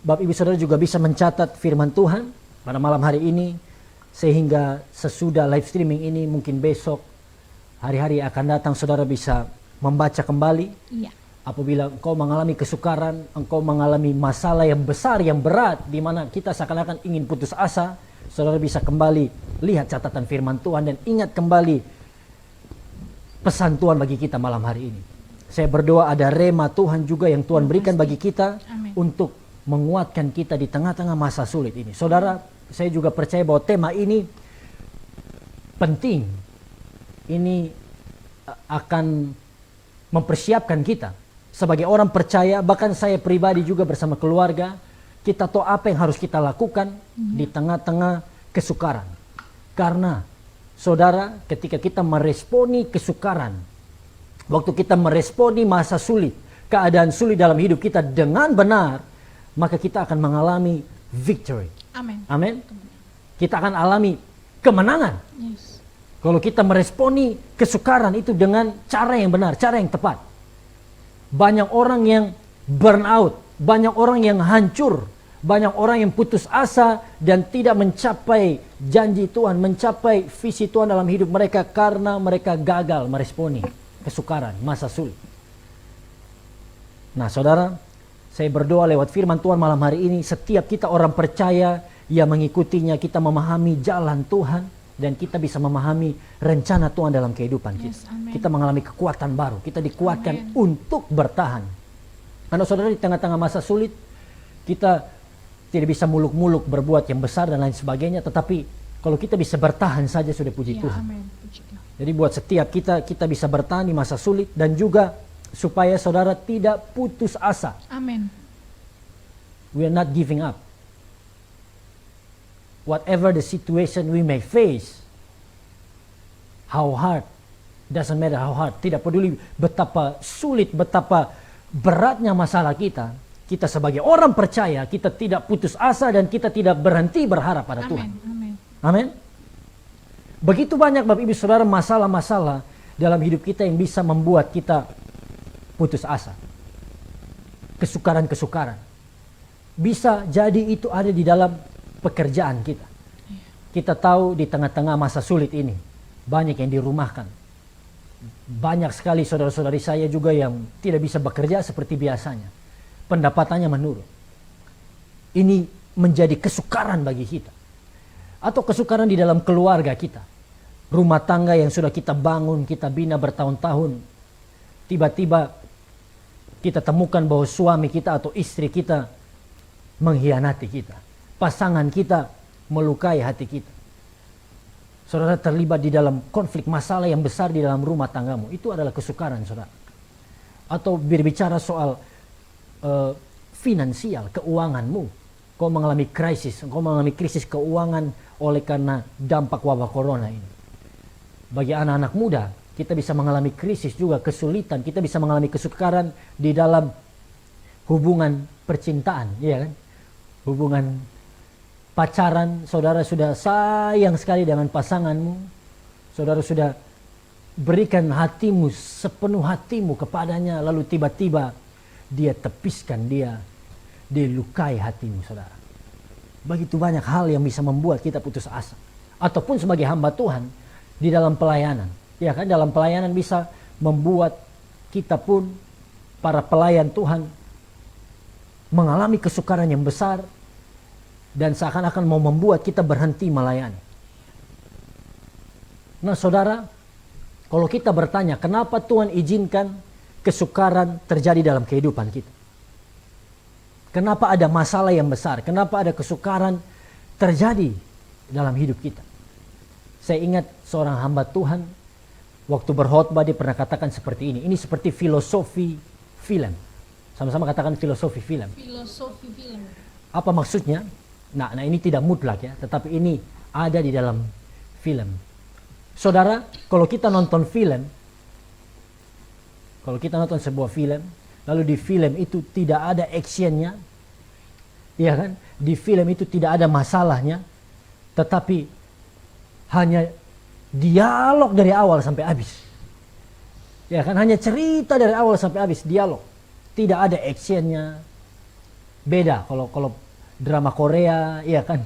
Bapak Ibu Saudara juga bisa mencatat firman Tuhan pada malam hari ini, sehingga sesudah live streaming ini mungkin besok, hari-hari akan datang, saudara bisa membaca kembali. Iya. Apabila engkau mengalami kesukaran, engkau mengalami masalah yang besar, yang berat, di mana kita seakan-akan ingin putus asa, saudara bisa kembali lihat catatan firman Tuhan dan ingat kembali pesan Tuhan bagi kita malam hari ini. Saya berdoa ada rema Tuhan juga yang Tuhan berikan bagi kita. Amin. Untuk menguatkan kita di tengah-tengah masa sulit ini. Saudara, saya juga percaya bahwa tema ini penting. Ini akan mempersiapkan kita sebagai orang percaya, bahkan saya pribadi juga bersama keluarga, kita tahu apa yang harus kita lakukan di tengah-tengah kesukaran. Karena saudara, ketika kita meresponi kesukaran, waktu kita meresponi masa sulit, keadaan sulit dalam hidup kita dengan benar, maka kita akan mengalami victory. Amin. Amin. Kita akan alami kemenangan. Yes. Kalau kita meresponi kesukaran itu dengan cara yang benar, cara yang tepat. Banyak orang yang burn out, banyak orang yang hancur, banyak orang yang putus asa dan tidak mencapai janji Tuhan, mencapai visi Tuhan dalam hidup mereka karena mereka gagal meresponi kesukaran, masa sulit. Nah, saudara, saya berdoa lewat firman Tuhan malam hari ini, setiap kita orang percaya yang mengikutinya, kita memahami jalan Tuhan dan kita bisa memahami rencana Tuhan dalam kehidupan kita. Yes, amen. Kita mengalami kekuatan baru, kita dikuatkan untuk bertahan. Karena saudara, di tengah-tengah masa sulit, kita tidak bisa muluk-muluk berbuat yang besar dan lain sebagainya, tetapi kalau kita bisa bertahan saja sudah puji Ya, Tuhan. amin. Puji Tuhan. Jadi buat setiap kita bisa bertahan di masa sulit dan juga supaya saudara tidak putus asa. Amin. We are not giving up. Whatever the situation we may face, how hard, doesn't matter how hard, tidak peduli betapa sulit, betapa beratnya masalah kita, kita sebagai orang percaya, kita tidak putus asa dan kita tidak berhenti berharap pada Tuhan. Amin. Amin. Begitu banyak Bapak Ibu Saudara masalah-masalah dalam hidup kita yang bisa membuat kita putus asa. Kesukaran-kesukaran. Bisa jadi itu ada di dalam pekerjaan kita. Kita tahu di tengah-tengah masa sulit ini banyak yang dirumahkan. Banyak sekali saudara-saudari saya juga yang tidak bisa bekerja seperti biasanya. Pendapatannya menurun. Ini menjadi kesukaran bagi kita. Atau kesukaran di dalam keluarga kita. Rumah tangga yang sudah kita bangun, kita bina bertahun-tahun. Tiba-tiba kita temukan bahwa suami kita atau istri kita mengkhianati kita. Pasangan kita melukai hati kita. Saudara terlibat di dalam konflik masalah yang besar di dalam rumah tanggamu. Itu adalah kesukaran, saudara. Atau berbicara soal finansial, keuanganmu. Kau mengalami krisis keuangan oleh karena dampak wabah corona ini. Bagi anak-anak muda, kita bisa mengalami krisis juga, kesulitan. Kita bisa mengalami kesukaran di dalam hubungan percintaan, ya kan? Hubungan pacaran, saudara sudah sayang sekali dengan pasanganmu. Saudara sudah berikan hatimu, sepenuh hatimu kepadanya, lalu tiba-tiba dia tepiskan, dia lukai hatimu, saudara. Begitu banyak hal yang bisa membuat kita putus asa. Ataupun sebagai hamba Tuhan di dalam pelayanan. Ya kan, dalam pelayanan bisa membuat kita pun, para pelayan Tuhan, mengalami kesukaran yang besar dan seakan-akan mau membuat kita berhenti melayani. Nah, saudara, kalau kita bertanya kenapa Tuhan izinkan kesukaran terjadi dalam kehidupan kita? Kenapa ada masalah yang besar? Kenapa ada kesukaran terjadi dalam hidup kita? Saya ingat seorang hamba Tuhan waktu berkhotbah, dia pernah katakan seperti ini. Ini seperti filosofi film. Sama-sama katakan filosofi film. Filosofi film. Apa maksudnya? Nah ini tidak mutlak ya, tetapi ini ada di dalam film. Saudara, kalau kita nonton film, kalau kita nonton sebuah film, lalu di film itu tidak ada actionnya, ya kan? Di film itu tidak ada masalahnya, tetapi hanya dialog dari awal sampai habis. Ya kan, hanya cerita dari awal sampai habis, dialog. Tidak ada actionnya, Beda kalau kalau drama Korea, iya kan.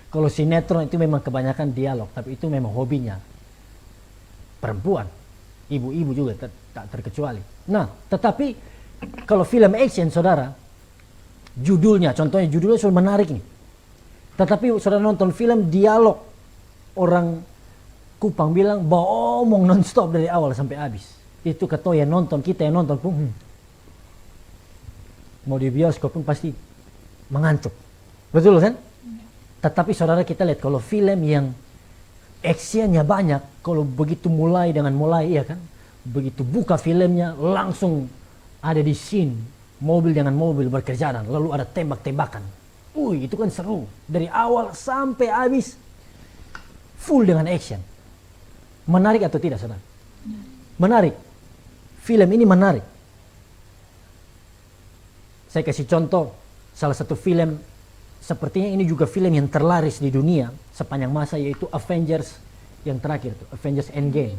Kalau sinetron itu memang kebanyakan dialog, tapi itu memang hobinya perempuan, ibu-ibu juga tak terkecuali. Nah, tetapi kalau film action, saudara, judulnya, contohnya judulnya sudah menarik nih. Tetapi saudara nonton film dialog, orang Kupang bilang bohong non-stop dari awal sampai habis. Itu kata yang nonton, kita yang nonton pun mau di bioskop pun pasti mengantuk. Betul kan? Tetapi saudara kita lihat kalau film yang actionnya banyak, kalau begitu mulai iya kan, begitu buka filmnya langsung ada di scene mobil dengan mobil berkejaran, lalu ada tembak-tembakan. Itu kan seru dari awal sampai habis, full dengan action. Menarik atau tidak, saudara? Menarik. Film ini menarik. Saya kasih contoh salah satu film. Sepertinya ini juga film yang terlaris di dunia sepanjang masa, yaitu Avengers yang terakhir, Avengers Endgame.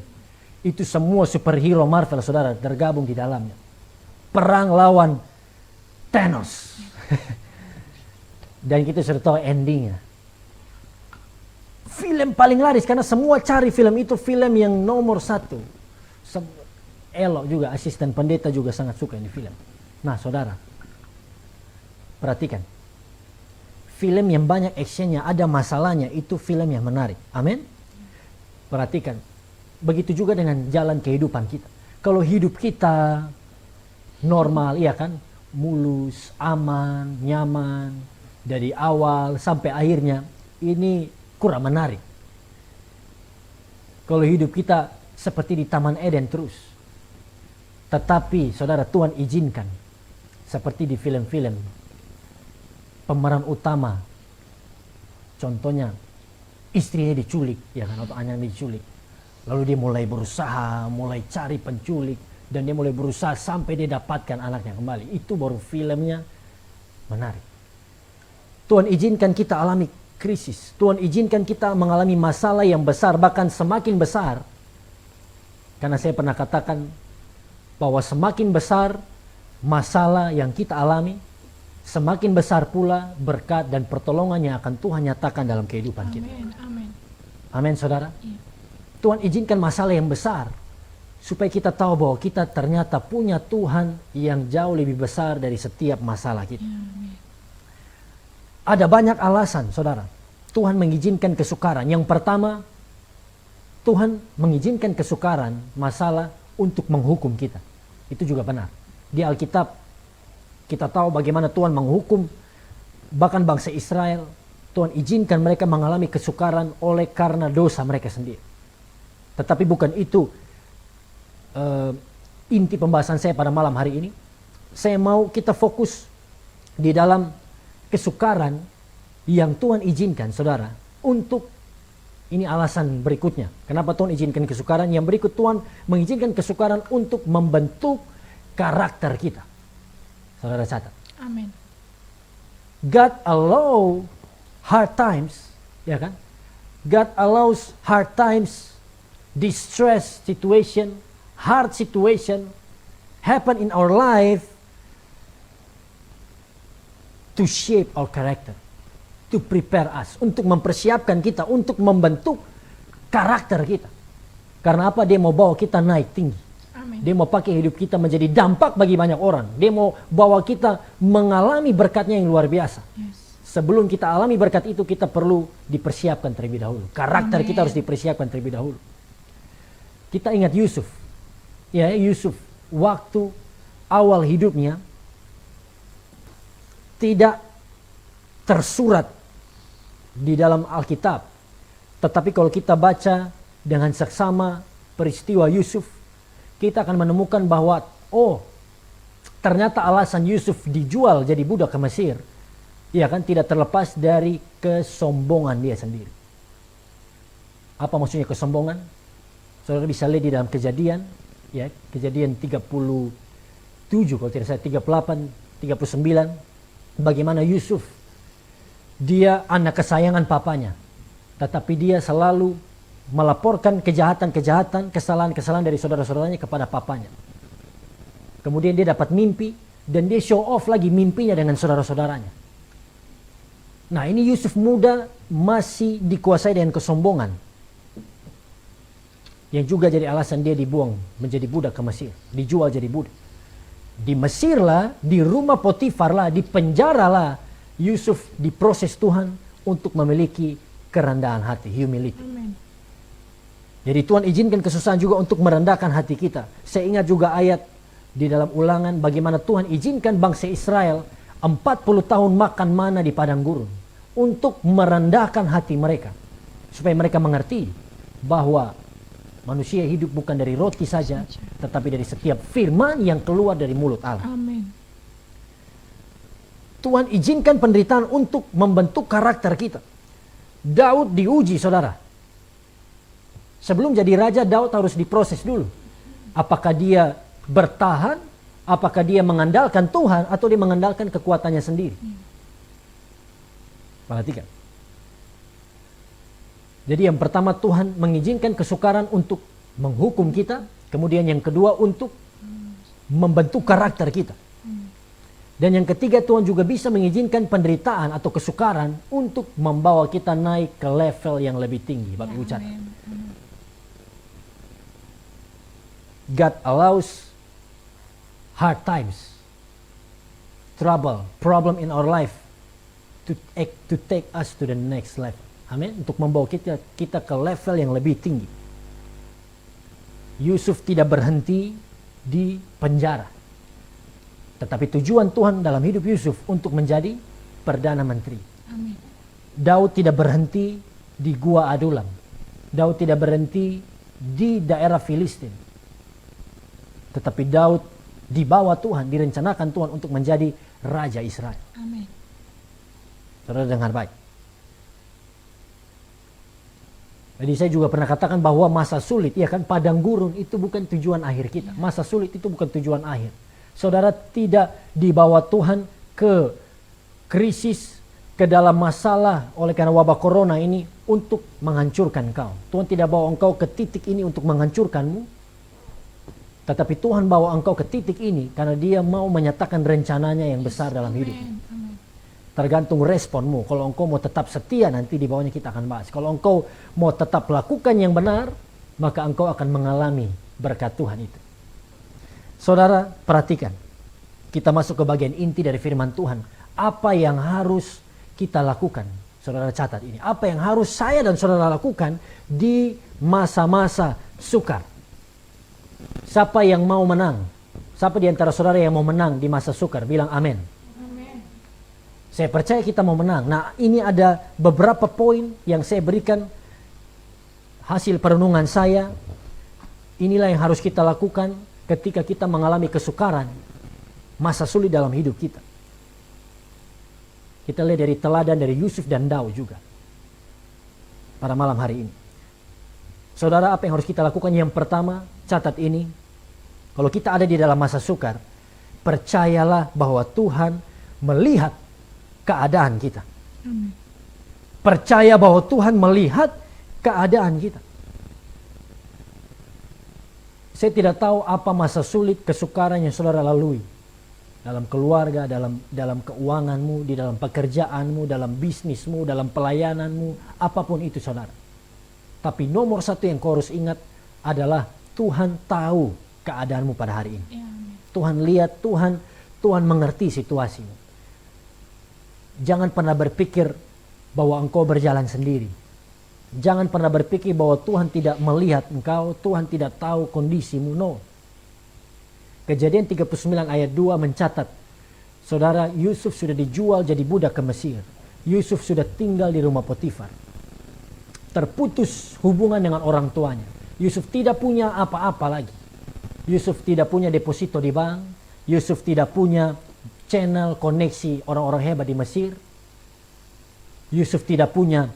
Itu semua superhero Marvel, saudara, tergabung di dalamnya. Perang lawan Thanos. Dan kita sudah tahu endingnya. Film paling laris karena semua cari film itu, film yang nomor 1. Elok juga, asisten pendeta juga sangat suka ini film. Nah, saudara, perhatikan. Film yang banyak actionnya, ada masalahnya, itu film yang menarik. Amin. Perhatikan. Begitu juga dengan jalan kehidupan kita. Kalau hidup kita normal, iya kan, mulus, aman, nyaman, dari awal sampai akhirnya, ini kurang menarik. Kalau hidup kita seperti di Taman Eden terus. Tetapi saudara, Tuhan izinkan, seperti di film-film, pemeran utama, contohnya istrinya diculik, ya kan, atau anaknya diculik. Lalu dia mulai berusaha, mulai cari penculik, dan dia mulai berusaha sampai dia dapatkan anaknya kembali. Itu baru filmnya menarik. Tuhan izinkan kita alami krisis. Tuhan izinkan kita mengalami masalah yang besar, bahkan semakin besar. Karena saya pernah katakan bahwa semakin besar masalah yang kita alami, semakin besar pula berkat dan pertolongan yang akan Tuhan nyatakan dalam kehidupan kita. Amin. Amin, saudara. Iya. Tuhan izinkan masalah yang besar supaya kita tahu bahwa kita ternyata punya Tuhan yang jauh lebih besar dari setiap masalah kita. Amin. Ada banyak alasan, saudara, Tuhan mengizinkan kesukaran. Yang pertama, Tuhan mengizinkan kesukaran, masalah untuk menghukum kita. Itu juga benar. Di Alkitab kita tahu bagaimana Tuhan menghukum bahkan bangsa Israel. Tuhan izinkan mereka mengalami kesukaran oleh karena dosa mereka sendiri. Tetapi bukan itu inti pembahasan saya pada malam hari ini. Saya mau kita fokus di dalam kesukaran yang Tuhan izinkan, saudara, untuk, ini alasan berikutnya. Kenapa Tuhan izinkan kesukaran? Yang berikut, Tuhan mengizinkan kesukaran untuk membentuk karakter kita. Saudara catat. Amin. God allow hard times, ya kan? God allows hard times, distress situation, hard situation happen in our life to shape our character, to prepare us, untuk mempersiapkan kita, untuk membentuk karakter kita. Karena apa? Dia mau bawa kita naik tinggi. Amin. Dia mau pakai hidup kita menjadi dampak bagi banyak orang. Dia mau bawa kita mengalami berkatnya yang luar biasa. Yes. Sebelum kita alami berkat itu, kita perlu dipersiapkan terlebih dahulu. Karakter Amin. kita harus dipersiapkan terlebih dahulu. Kita ingat Yusuf. Ya, Yusuf waktu awal hidupnya tidak tersurat di dalam Alkitab. Tetapi kalau kita baca dengan seksama peristiwa Yusuf, kita akan menemukan bahwa ternyata alasan Yusuf dijual jadi budak ke Mesir, ya kan, tidak terlepas dari kesombongan dia sendiri. Apa maksudnya kesombongan? Saudara bisa lihat di dalam Kejadian, ya, Kejadian 37 kalau tidak salah, 38, 39, bagaimana Yusuf, dia anak kesayangan papanya, tetapi dia selalu melaporkan kejahatan-kejahatan, kesalahan-kesalahan dari saudara-saudaranya kepada papanya. Kemudian dia dapat mimpi, dan dia show off lagi mimpinya dengan saudara-saudaranya. Nah, ini Yusuf muda masih dikuasai dengan kesombongan, yang juga jadi alasan dia dibuang menjadi budak ke Mesir, dijual jadi budak. Di Mesir lah, di rumah Potifar lah, di penjara lah, Yusuf diproses Tuhan untuk memiliki kerendahan hati, humility. Amen. Jadi Tuhan izinkan kesusahan juga untuk merendahkan hati kita. Saya ingat juga ayat di dalam Ulangan bagaimana Tuhan izinkan bangsa Israel 40 tahun makan mana di padang gurun untuk merendahkan hati mereka, supaya mereka mengerti bahwa manusia hidup bukan dari roti saja, tetapi dari setiap firman yang keluar dari mulut Allah. Amin. Tuhan izinkan penderitaan untuk membentuk karakter kita. Daud diuji, saudara. Sebelum jadi raja, Daud harus diproses dulu. Apakah dia bertahan, apakah dia mengandalkan Tuhan, atau dia mengandalkan kekuatannya sendiri. Perhatikan. Jadi yang pertama, Tuhan mengizinkan kesukaran untuk menghukum kita. Kemudian yang kedua, untuk membentuk karakter kita. Dan yang ketiga, Tuhan juga bisa mengizinkan penderitaan atau kesukaran untuk membawa kita naik ke level yang lebih tinggi. Bapak Ibu catat. God allows hard times, trouble, problem in our life to take us to the next level. Amin. Untuk membawa kita ke level yang lebih tinggi. Yusuf tidak berhenti di penjara, tetapi tujuan Tuhan dalam hidup Yusuf untuk menjadi Perdana Menteri. Amin. Daud tidak berhenti di Gua Adulam. Daud tidak berhenti di daerah Filistin. Tetapi Daud dibawa Tuhan, direncanakan Tuhan untuk menjadi Raja Israel. Amin. Saudara dengar baik. Jadi saya juga pernah katakan bahwa masa sulit, ya kan, padang gurun itu bukan tujuan akhir kita. Masa sulit itu bukan tujuan akhir. Saudara tidak dibawa Tuhan ke krisis, ke dalam masalah oleh karena wabah corona ini untuk menghancurkan kau. Tuhan tidak bawa engkau ke titik ini untuk menghancurkanmu. Tetapi Tuhan bawa engkau ke titik ini karena Dia mau menyatakan rencananya yang besar dalam hidupmu. Tergantung responmu. Kalau engkau mau tetap setia, nanti di bawahnya kita akan bahas. Kalau engkau mau tetap lakukan yang benar, maka engkau akan mengalami berkat Tuhan itu. Saudara, perhatikan. Kita masuk ke bagian inti dari firman Tuhan. Apa yang harus kita lakukan? Saudara catat ini. Apa yang harus saya dan saudara lakukan di masa-masa sukar? Siapa yang mau menang? Siapa di antara saudara yang mau menang di masa sukar? Bilang amin. Saya percaya kita mau menang. Nah, ini ada beberapa poin yang saya berikan hasil perenungan saya. Inilah yang harus kita lakukan ketika kita mengalami kesukaran, masa sulit dalam hidup kita. Kita lihat dari teladan dari Yusuf dan Daud juga pada malam hari ini. Saudara, apa yang harus kita lakukan? Yang pertama, catat ini. Kalau kita ada di dalam masa sukar, percayalah bahwa Tuhan melihat keadaan kita. Amin. Percaya bahwa Tuhan melihat keadaan kita. Saya tidak tahu apa masa sulit, kesukaran yang saudara lalui. Dalam keluarga, dalam keuanganmu, di dalam pekerjaanmu, dalam bisnismu, dalam pelayananmu, apapun itu saudara. Tapi nomor satu yang kau harus ingat adalah Tuhan tahu keadaanmu pada hari ini. Ya, Tuhan lihat, Tuhan mengerti situasimu. Jangan pernah berpikir bahwa engkau berjalan sendiri. Jangan pernah berpikir bahwa Tuhan tidak melihat engkau, Tuhan tidak tahu kondisimu. No. Kejadian 39 ayat 2 mencatat, saudara, Yusuf sudah dijual jadi budak ke Mesir. Yusuf sudah tinggal di rumah Potifar. Terputus hubungan dengan orang tuanya. Yusuf tidak punya apa-apa lagi. Yusuf tidak punya deposito di bank. Yusuf tidak punya channel koneksi orang-orang hebat di Mesir. Yusuf tidak punya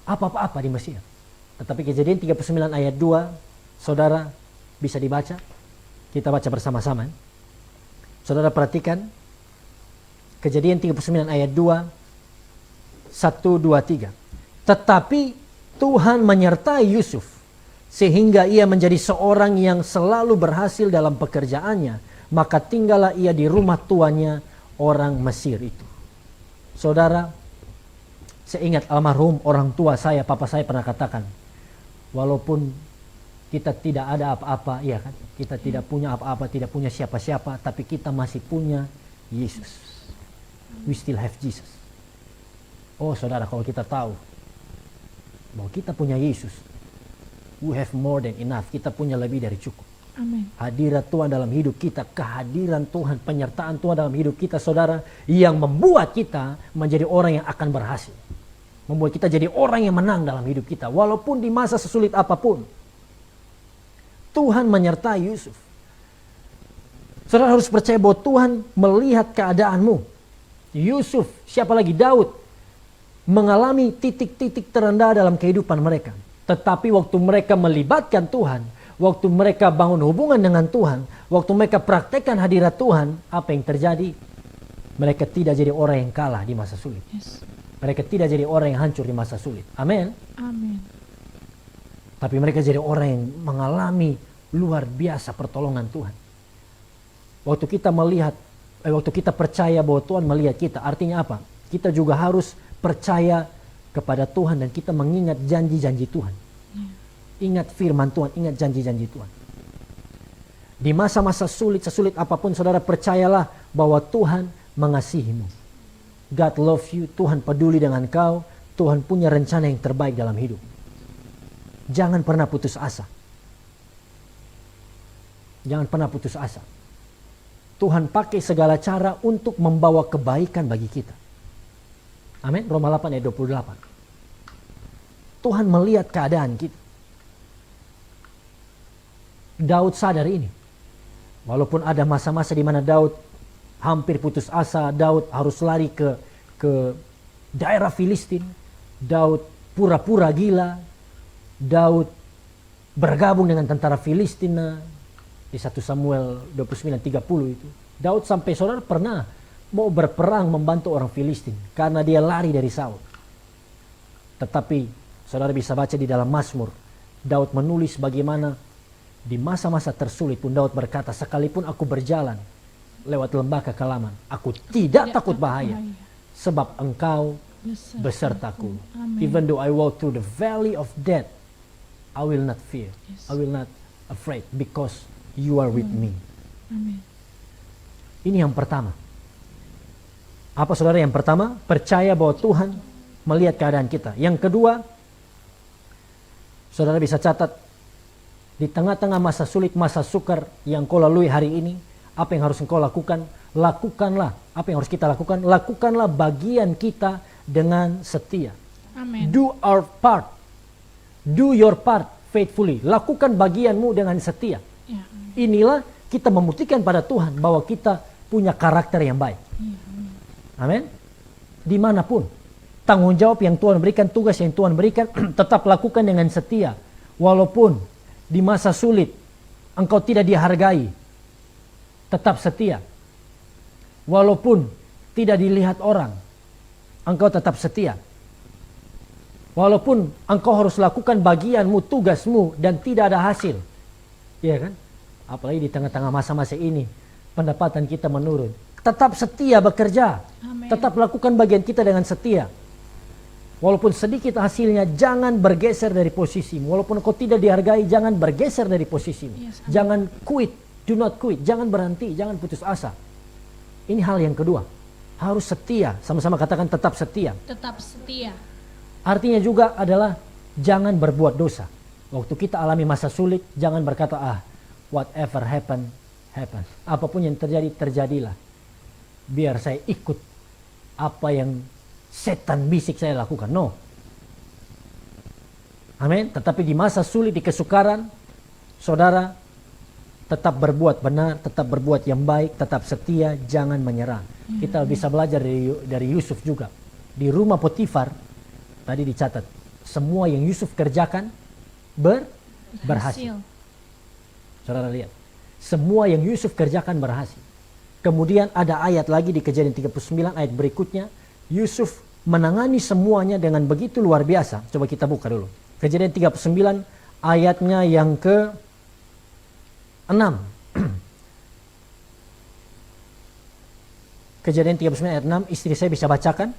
apa-apa di Mesir. Tetapi Kejadian 39 ayat 2, saudara bisa dibaca. Kita baca bersama-sama. Saudara perhatikan. Kejadian 39 ayat 2, 1, 2, 3. Tetapi Tuhan menyertai Yusuf, sehingga ia menjadi seorang yang selalu berhasil dalam pekerjaannya, maka tinggallah ia di rumah tuannya orang Mesir itu. Saudara, saya ingat almarhum orang tua saya, papa saya pernah katakan, walaupun kita tidak ada apa-apa, iya kan? Kita tidak punya apa-apa, tidak punya siapa-siapa, tapi kita masih punya Yesus. We still have Jesus. Oh saudara, kalau kita tahu bahwa kita punya Yesus, we have more than enough. Kita punya lebih dari cukup. Amin. Hadirat Tuhan dalam hidup kita, kehadiran Tuhan, penyertaan Tuhan dalam hidup kita, saudara, yang membuat kita menjadi orang yang akan berhasil. Membuat kita jadi orang yang menang dalam hidup kita. Walaupun di masa sesulit apapun, Tuhan menyertai Yusuf. Saudara harus percaya bahwa Tuhan melihat keadaanmu. Yusuf, siapa lagi? Daud, mengalami titik-titik terendah dalam kehidupan mereka. Tetapi waktu mereka melibatkan Tuhan, waktu mereka bangun hubungan dengan Tuhan, waktu mereka praktekkan hadirat Tuhan, apa yang terjadi? Mereka tidak jadi orang yang kalah di masa sulit. Yes. Mereka tidak jadi orang yang hancur di masa sulit. Amin. Amin. Tapi mereka jadi orang yang mengalami luar biasa pertolongan Tuhan. Waktu kita melihat, waktu kita percaya bahwa Tuhan melihat kita, artinya apa? Kita juga harus percaya kepada Tuhan dan kita mengingat janji-janji Tuhan. Ingat firman Tuhan, ingat janji-janji Tuhan. Di masa-masa sulit, sesulit apapun, saudara percayalah bahwa Tuhan mengasihimu. God love you, Tuhan peduli dengan kau, Tuhan punya rencana yang terbaik dalam hidup. Jangan pernah putus asa. Jangan pernah putus asa. Tuhan pakai segala cara untuk membawa kebaikan bagi kita. Amin. Roma 8 ayat 28. Tuhan melihat keadaan kita. Daud sadar ini. Walaupun ada masa-masa di mana Daud hampir putus asa, Daud harus lari ke daerah Filistin. Daud pura-pura gila. Daud bergabung dengan tentara Filistina di 1 Samuel 29:30 itu. Daud sampai saudara pernah mau berperang membantu orang Filistin karena dia lari dari Saul. Tetapi saudara bisa baca di dalam Mazmur, Daud menulis bagaimana di masa-masa tersulit pun Daud berkata, sekalipun aku berjalan lewat lembah kekelaman, aku tidak takut bahaya, sebab engkau besertaku. Amen. Even though I walk through the valley of death, I will not fear. Yes. I will not afraid because you are with me. Amin. Ini yang pertama. Apa saudara yang pertama? Percaya bahwa Tuhan melihat keadaan kita. Yang kedua, saudara bisa catat, di tengah-tengah masa sulit, masa sukar yang kau lalui hari ini, apa yang harus engkau lakukan? Lakukanlah. Apa yang harus kita lakukan? Lakukanlah bagian kita dengan setia. Amin. Do our part. Do your part faithfully. Lakukan bagianmu dengan setia. Ya. Inilah kita membuktikan pada Tuhan bahwa kita punya karakter yang baik. Ya. Amin. Dimanapun, tanggung jawab yang Tuhan berikan, tugas yang Tuhan berikan, tetap lakukan dengan setia. Walaupun di masa sulit, engkau tidak dihargai, tetap setia. Walaupun tidak dilihat orang, engkau tetap setia. Walaupun engkau harus lakukan bagianmu, tugasmu, dan tidak ada hasil. Iya kan? Apalagi di tengah-tengah masa-masa ini, pendapatan kita menurun. Tetap setia bekerja. Amen. Tetap lakukan bagian kita dengan setia. Walaupun sedikit hasilnya, jangan bergeser dari posisimu. Walaupun kau tidak dihargai, jangan bergeser dari posisimu. Yes, jangan quit, do not quit. Jangan berhenti, jangan putus asa. Ini hal yang kedua. Harus setia. Sama-sama katakan tetap setia. Tetap setia. Artinya juga adalah jangan berbuat dosa. Waktu kita alami masa sulit, jangan berkata, whatever happen, happen. Apapun yang terjadi, terjadilah. Biar saya ikut apa yang setan bisik saya lakukan. No. Amin. Tetapi di masa sulit, di kesukaran, saudara tetap berbuat benar, tetap berbuat yang baik, tetap setia, jangan menyerah. Kita bisa belajar dari Yusuf juga. Di rumah Potifar, tadi dicatat, semua yang Yusuf kerjakan berhasil. Saudara lihat, semua yang Yusuf kerjakan berhasil. Kemudian ada ayat lagi di Kejadian 39 ayat berikutnya, Yusuf menangani semuanya dengan begitu luar biasa. Coba kita buka dulu. Kejadian 39 ayatnya yang ke-6. Kejadian 39 ayat 6, istri saya bisa bacakan.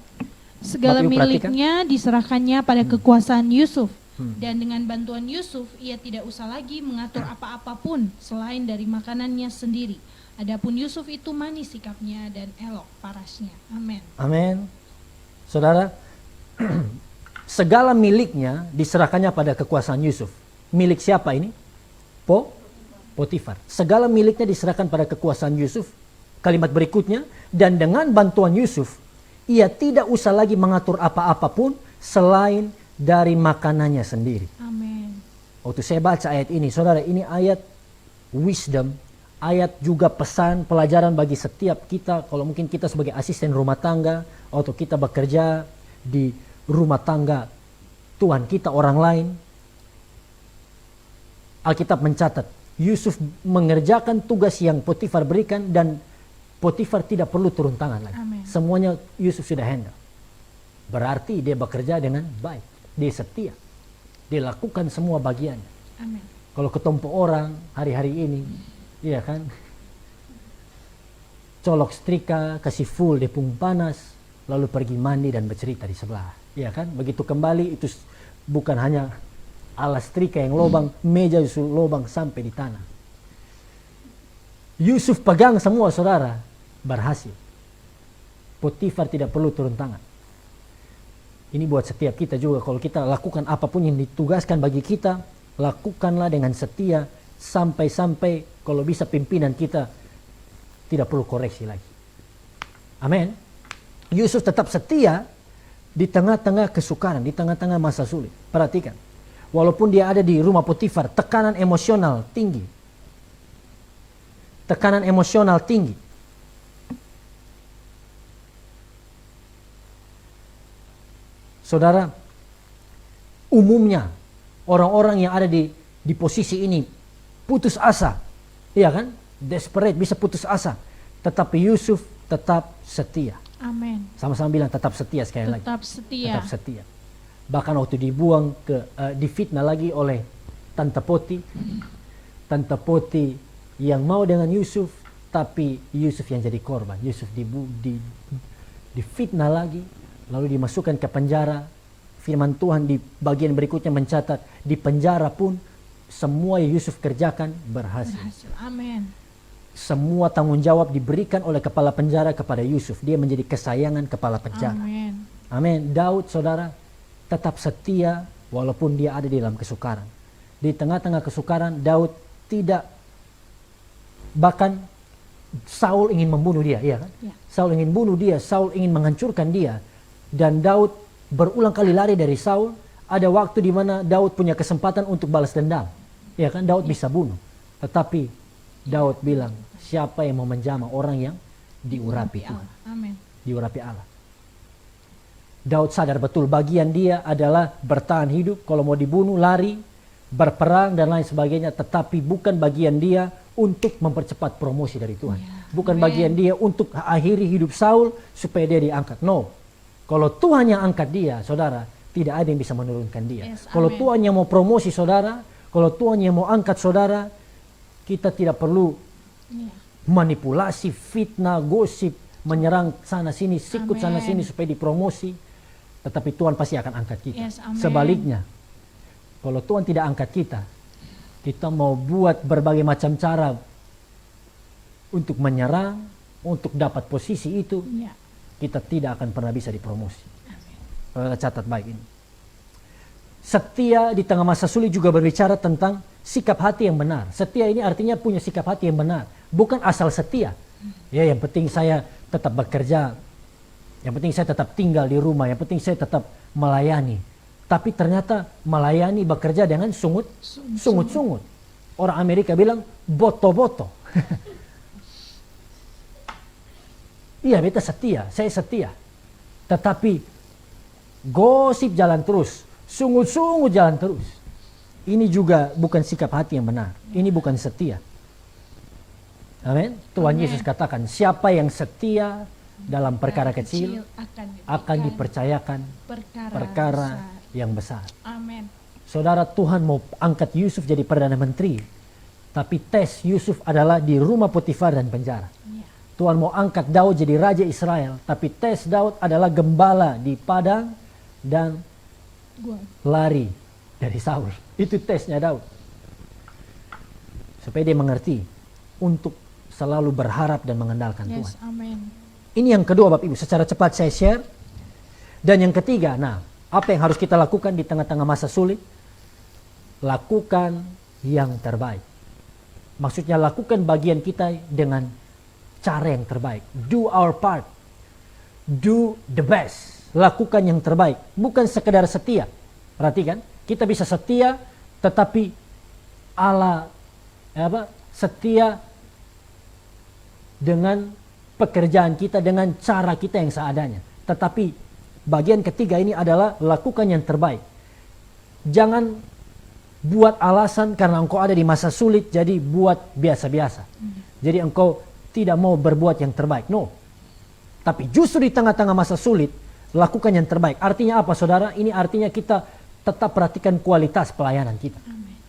Segala Bapak Ibu perhatikan. miliknya diserahkannya pada kekuasaan Yusuf. Dan dengan bantuan Yusuf, ia tidak usah lagi mengatur apa-apapun selain dari makanannya sendiri. Adapun Yusuf itu manis sikapnya dan elok parasnya. Amin. Amin. Saudara, segala miliknya diserahkannya pada kekuasaan Yusuf. Milik siapa ini? Potifar. Segala miliknya diserahkan pada kekuasaan Yusuf. Kalimat berikutnya, dan dengan bantuan Yusuf, ia tidak usah lagi mengatur apa-apapun selain dari makanannya sendiri. Amin. Waktu saya baca ayat ini, saudara, ini ayat wisdom, ayat juga pesan, pelajaran bagi setiap kita. Kalau mungkin kita sebagai asisten rumah tangga, atau kita bekerja di rumah tangga Tuhan kita orang lain. Alkitab mencatat, Yusuf mengerjakan tugas yang Potifar berikan dan Potifar tidak perlu turun tangan lagi. Amin. Semuanya Yusuf sudah handle. Berarti dia bekerja dengan baik. Dia setia. Dia lakukan semua bagiannya. Amin. Kalau ketemu orang hari-hari ini, iya kan? Colok setrika, kasih full depung panas, lalu pergi mandi dan bercerita di sebelah. Iya kan? Begitu kembali itu bukan hanya alas setrika yang lobang, meja justru lobang sampai di tanah. Yusuf pegang semua, saudara, berhasil. Potifar tidak perlu turun tangan. Ini buat setiap kita juga, kalau kita lakukan apapun yang ditugaskan bagi kita, lakukanlah dengan setia sampai-sampai kalau bisa pimpinan kita tidak perlu koreksi lagi. Amin. Yusuf tetap setia di tengah-tengah kesukaran, di tengah-tengah masa sulit. Perhatikan, walaupun dia ada di rumah Potifar, tekanan emosional tinggi. Tekanan emosional tinggi. Saudara, umumnya orang-orang yang ada di posisi ini putus asa, iya kan? Desperate, bisa putus asa. Tetapi Yusuf tetap setia. Amin. Sama-sama bilang tetap setia sekali lagi. Tetap setia. Tetap setia. Bahkan waktu dibuang difitnah lagi oleh Tante Poti yang mau dengan Yusuf, tapi Yusuf yang jadi korban. Yusuf difitnah lagi, lalu dimasukkan ke penjara. Firman Tuhan di bagian berikutnya mencatat, di penjara pun semua yang Yusuf kerjakan berhasil. Amin. Semua tanggung jawab diberikan oleh kepala penjara kepada Yusuf. Dia menjadi kesayangan kepala penjara. Amin. Amin. Daud, saudara, tetap setia walaupun dia ada di dalam kesukaran. Di tengah-tengah kesukaran, Daud tidak, bahkan Saul ingin membunuh dia, iya kan? Ya. Saul ingin bunuh dia, Saul ingin menghancurkan dia. Dan Daud berulang kali lari dari Saul. Ada waktu di mana Daud punya kesempatan untuk balas dendam. Ya kan, Daud bisa bunuh. Tetapi Daud bilang, siapa yang mau menjamah orang yang diurapi Tuhan. Amin. Diurapi Allah. Daud sadar betul bagian dia adalah bertahan hidup, kalau mau dibunuh lari, berperang dan lain sebagainya, tetapi bukan bagian dia untuk mempercepat promosi dari Tuhan. Bukan bagian dia untuk akhiri hidup Saul supaya dia diangkat. No. Kalau Tuhan yang angkat dia, saudara, tidak ada yang bisa menurunkan dia. Yes, kalau amen. Tuhan yang mau promosi saudara, kalau Tuhan yang mau angkat saudara, kita tidak perlu manipulasi, fitnah, gosip, menyerang sana sini, sikut sana sini supaya dipromosi. Tetapi Tuhan pasti akan angkat kita. Yes, amen. Sebaliknya, kalau Tuhan tidak angkat kita, kita mau buat berbagai macam cara untuk menyerang, untuk dapat posisi itu, Ya. kita tidak akan pernah bisa dipromosi. Saudara catat baik ini. Setia di tengah masa sulit juga berbicara tentang sikap hati yang benar. Setia ini artinya punya sikap hati yang benar. Bukan asal setia. Ya, yang penting saya tetap bekerja. Yang penting saya tetap tinggal di rumah. Yang penting saya tetap melayani. Tapi ternyata melayani bekerja dengan sungut-sungut. Orang Amerika bilang boto-boto. Iya, beta setia, saya setia. Tetapi gosip jalan terus, sungut-sungut jalan terus. Ini juga bukan sikap hati yang benar. Ini bukan setia. Amin. Tuhan Yesus katakan, siapa yang setia dalam perkara kecil akan dipercayakan perkara yang besar. Amin. Saudara, Tuhan mau angkat Yusuf jadi Perdana Menteri. Tapi tes Yusuf adalah di rumah Potifar dan penjara. Ya. Tuhan mau angkat Daud jadi raja Israel, tapi tes Daud adalah gembala di padang dan Gua. lari dari Saul. Itu tesnya Daud. Supaya dia mengerti untuk selalu berharap dan mengandalkan Tuhan. Yes, amin. Ini yang kedua Bapak Ibu, secara cepat saya share. Dan yang ketiga, nah, apa yang harus kita lakukan di tengah-tengah masa sulit? Lakukan yang terbaik. Maksudnya lakukan bagian kita dengan cara yang terbaik. Do our part. Do the best. Lakukan yang terbaik. Bukan sekedar setia. Perhatikan, kita bisa setia tetapi setia dengan pekerjaan kita, dengan cara kita yang seadanya. Tetapi bagian ketiga ini adalah lakukan yang terbaik. Jangan buat alasan karena engkau ada di masa sulit, jadi buat biasa-biasa. Jadi engkau tidak mau berbuat yang terbaik. No. Tapi justru di tengah-tengah masa sulit, lakukan yang terbaik. Artinya apa saudara? Ini artinya kita tetap perhatikan kualitas pelayanan kita.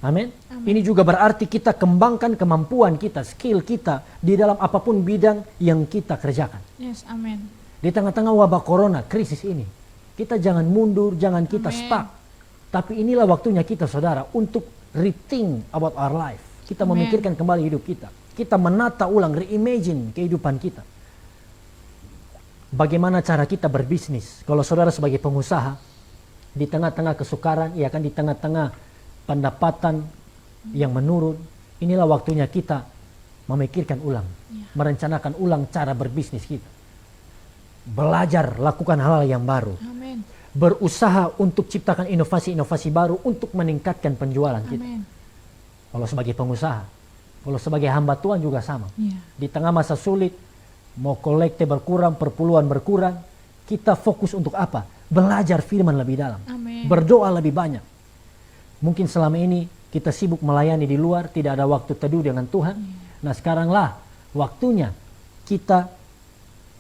Amin. Ini juga berarti kita kembangkan kemampuan kita, skill kita di dalam apapun bidang yang kita kerjakan. Yes, amin. Di tengah-tengah wabah corona, krisis ini, kita jangan mundur, jangan kita stuck. Tapi inilah waktunya kita saudara untuk rethink about our life. Kita memikirkan kembali hidup kita. Kita menata ulang, reimagine kehidupan kita. Bagaimana cara kita berbisnis? Kalau saudara sebagai pengusaha, di tengah-tengah kesukaran, ya kan, di tengah-tengah pendapatan yang menurun, inilah waktunya kita memikirkan ulang, merencanakan ulang cara berbisnis kita. Belajar, lakukan hal-hal yang baru. Amin. Berusaha untuk ciptakan inovasi-inovasi baru untuk meningkatkan penjualan kita. Amin. Kalau sebagai pengusaha, kalau sebagai hamba Tuhan juga sama. Yeah. Di tengah masa sulit, mau kolekte berkurang, perpuluhan berkurang, kita fokus untuk apa? Belajar firman lebih dalam. Amin. Berdoa lebih banyak. Mungkin selama ini kita sibuk melayani di luar, tidak ada waktu teduh dengan Tuhan. Nah sekaranglah waktunya kita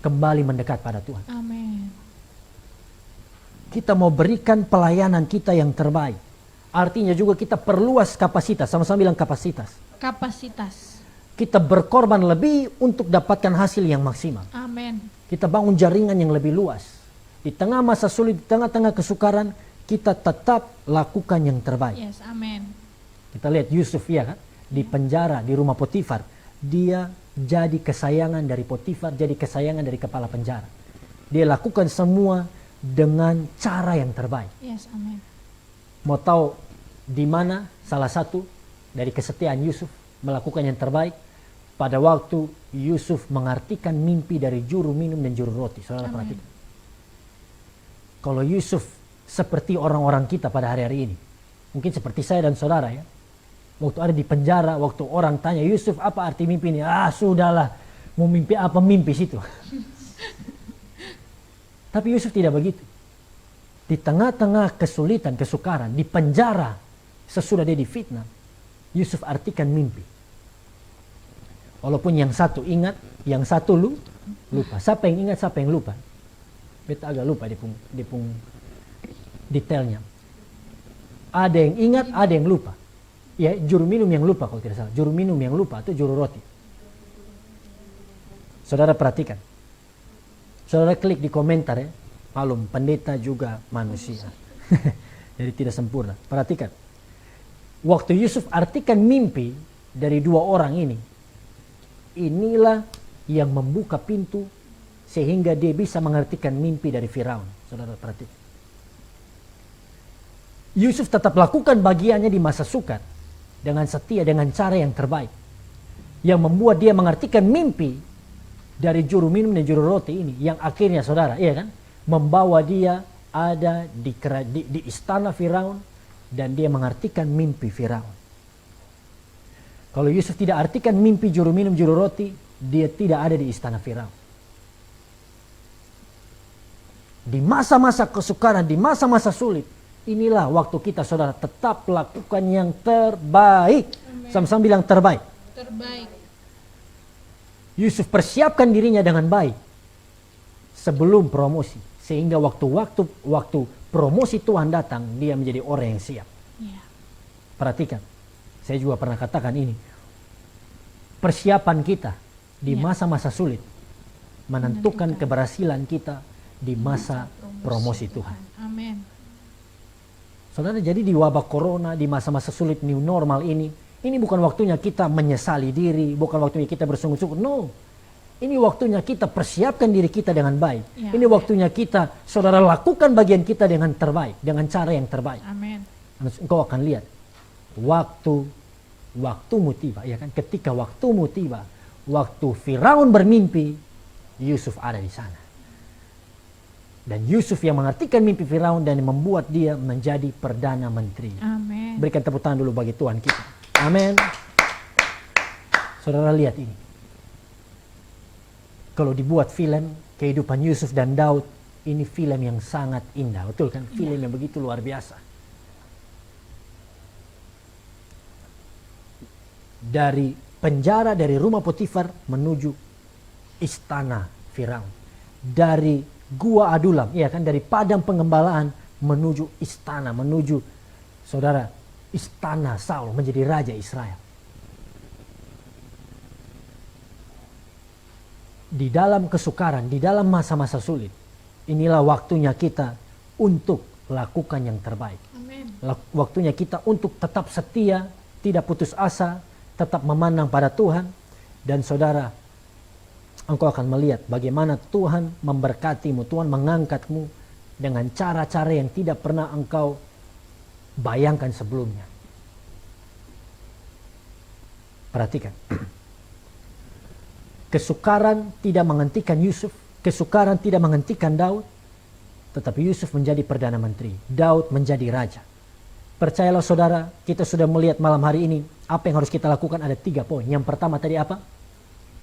kembali mendekat pada Tuhan. Amin. Kita mau berikan pelayanan kita yang terbaik. Artinya juga kita perluas kapasitas, sama-sama bilang kapasitas. Kapasitas. Kita berkorban lebih untuk dapatkan hasil yang maksimal. Amin. Kita bangun jaringan yang lebih luas. Di tengah masa sulit, di tengah-tengah kesukaran, kita tetap lakukan yang terbaik. Yes, amin. Kita lihat Yusuf ya kan, di penjara, di rumah Potifar. Dia jadi kesayangan dari Potifar, jadi kesayangan dari kepala penjara. Dia lakukan semua dengan cara yang terbaik. Yes, amin. Mau tahu di mana salah satu dari kesetiaan Yusuf melakukan yang terbaik? Pada waktu Yusuf mengartikan mimpi dari juru minum dan juru roti. Saudara perhatikan. Kalau Yusuf seperti orang-orang kita pada hari-hari ini, mungkin seperti saya dan saudara ya, waktu ada di penjara, waktu orang tanya, Yusuf apa arti mimpi ini? Ah sudahlah, mau mimpi apa mimpi situ. Tapi Yusuf tidak begitu. Di tengah-tengah kesulitan, kesukaran, di penjara, sesudah dia difitnah, Yusuf artikan mimpi. Walaupun yang satu ingat, yang satu lupa. Siapa yang ingat, siapa yang lupa? Beta agak lupa di pung detailnya. Ada yang ingat, ada yang lupa. Ya, juru minum yang lupa kalau tidak salah. Juru minum yang lupa atau juru roti. Saudara perhatikan. Saudara klik di komentar ya. Malum, pendeta juga manusia. Jadi tidak sempurna. Perhatikan. Waktu Yusuf artikan mimpi dari dua orang ini, inilah yang membuka pintu sehingga dia bisa mengartikan mimpi dari Firaun. Saudara perhatikan. Yusuf tetap lakukan bagiannya di masa sukar dengan setia, dengan cara yang terbaik, yang membuat dia mengartikan mimpi dari juru minum dan juru roti ini, yang akhirnya saudara, iya kan, membawa dia ada di istana Firaun dan dia mengartikan mimpi Firaun. Kalau Yusuf tidak artikan mimpi juru minum juru roti, dia tidak ada di istana Firaun. Di masa-masa kesukaran, di masa-masa sulit, inilah waktu kita saudara tetap lakukan yang terbaik. Sama-sama bilang terbaik. Terbaik. Yusuf persiapkan dirinya dengan baik sebelum promosi, sehingga waktu promosi Tuhan datang, dia menjadi orang yang siap. Yeah. Perhatikan, saya juga pernah katakan ini, persiapan kita di masa-masa sulit menentukan keberhasilan kita di masa promosi Tuhan. Amin. Saudara, jadi di wabah corona, di masa-masa sulit new normal ini bukan waktunya kita menyesali diri, bukan waktunya kita bersungguh-sungguh. No. Ini waktunya kita persiapkan diri kita dengan baik. Ya, ini waktunya kita, saudara, lakukan bagian kita dengan terbaik, dengan cara yang terbaik. Amin. Engkau akan lihat waktumu tiba, ya kan? Ketika waktumu tiba, waktu Firaun bermimpi, Yusuf ada di sana. Dan Yusuf yang mengartikan mimpi Firaun dan membuat dia menjadi perdana menteri. Amin. Berikan tepuk tangan dulu bagi Tuhan kita. Amin. Saudara, lihat ini. Kalau dibuat film kehidupan Yusuf dan Daud, ini film yang sangat indah, betul kan? Film yang begitu luar biasa. Dari penjara, dari rumah Potifar menuju istana Firaun. Dari gua Adulam, ya kan, dari padang pengembalaan menuju istana, menuju, saudara, istana Saul menjadi raja Israel. Di dalam kesukaran, di dalam masa-masa sulit, inilah waktunya kita untuk lakukan yang terbaik. Amin. Waktunya kita untuk tetap setia, tidak putus asa, tetap memandang pada Tuhan. Dan saudara, engkau akan melihat bagaimana Tuhan memberkatimu, Tuhan mengangkatmu dengan cara-cara yang tidak pernah engkau bayangkan sebelumnya. Perhatikan. Kesukaran tidak menghentikan Yusuf, kesukaran tidak menghentikan Daud, tetapi Yusuf menjadi perdana menteri, Daud menjadi raja. Percayalah saudara, kita sudah melihat malam hari ini apa yang harus kita lakukan. Ada 3 poin. Yang pertama tadi apa?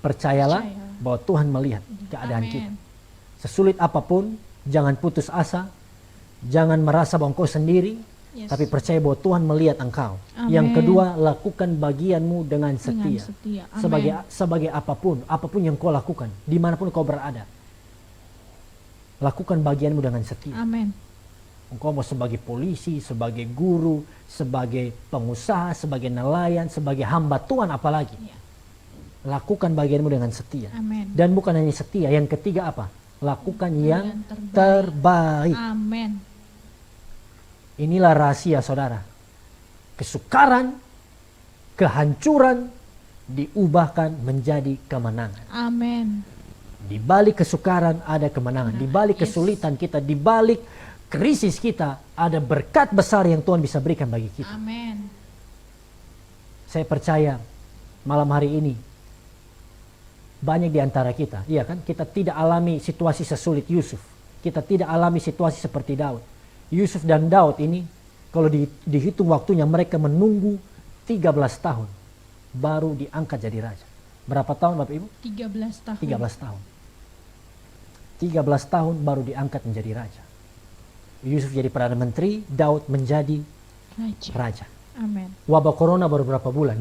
Percayalah bahwa Tuhan melihat keadaan kita. Sesulit apapun, jangan putus asa, jangan merasa bahwa engkau sendiri, tapi percaya bahwa Tuhan melihat engkau. Amen. Yang kedua, lakukan bagianmu dengan setia. Sebagai apapun yang kau lakukan, dimanapun kau berada, lakukan bagianmu dengan setia. Amin. Engkau mau sebagai polisi, sebagai guru, sebagai pengusaha, sebagai nelayan, sebagai hamba Tuhan apalagi. Ya. Lakukan bagianmu dengan setia. Amin. Dan bukan hanya setia, yang ketiga apa? Lakukan yang terbaik. terbaik. Amin. Inilah rahasia saudara. Kesukaran, kehancuran diubahkan menjadi kemenangan. Amin. Di balik kesukaran ada kemenangan. Di balik kesulitan kita, di balik krisis kita, ada berkat besar yang Tuhan bisa berikan bagi kita. Amin. Saya percaya malam hari ini banyak di antara kita, iya kan, kita tidak alami situasi sesulit Yusuf. Kita tidak alami situasi seperti Daud. Yusuf dan Daud ini, kalau dihitung waktunya, mereka menunggu 13 tahun baru diangkat jadi raja. Berapa tahun Bapak Ibu? 13 tahun. 13 tahun. 13 tahun baru diangkat menjadi raja. Yusuf jadi perdana menteri, Daud menjadi raja. Amin. Wabah corona baru berapa bulan?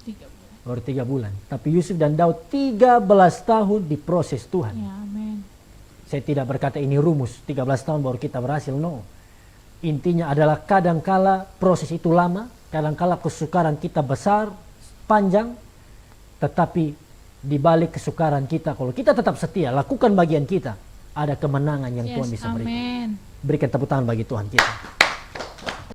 3 bulan. Baru 3 bulan. Tapi Yusuf dan Daud 13 tahun diproses Tuhan. Ya, amin. Saya tidak berkata ini rumus, 13 tahun baru kita berhasil, no. Intinya adalah kadangkala proses itu lama, kadangkala kesukaran kita besar, panjang, tetapi di balik kesukaran kita, kalau kita tetap setia, lakukan bagian kita, ada kemenangan yang Tuhan bisa berikan. Amin. Berikan tepuk tangan bagi Tuhan kita.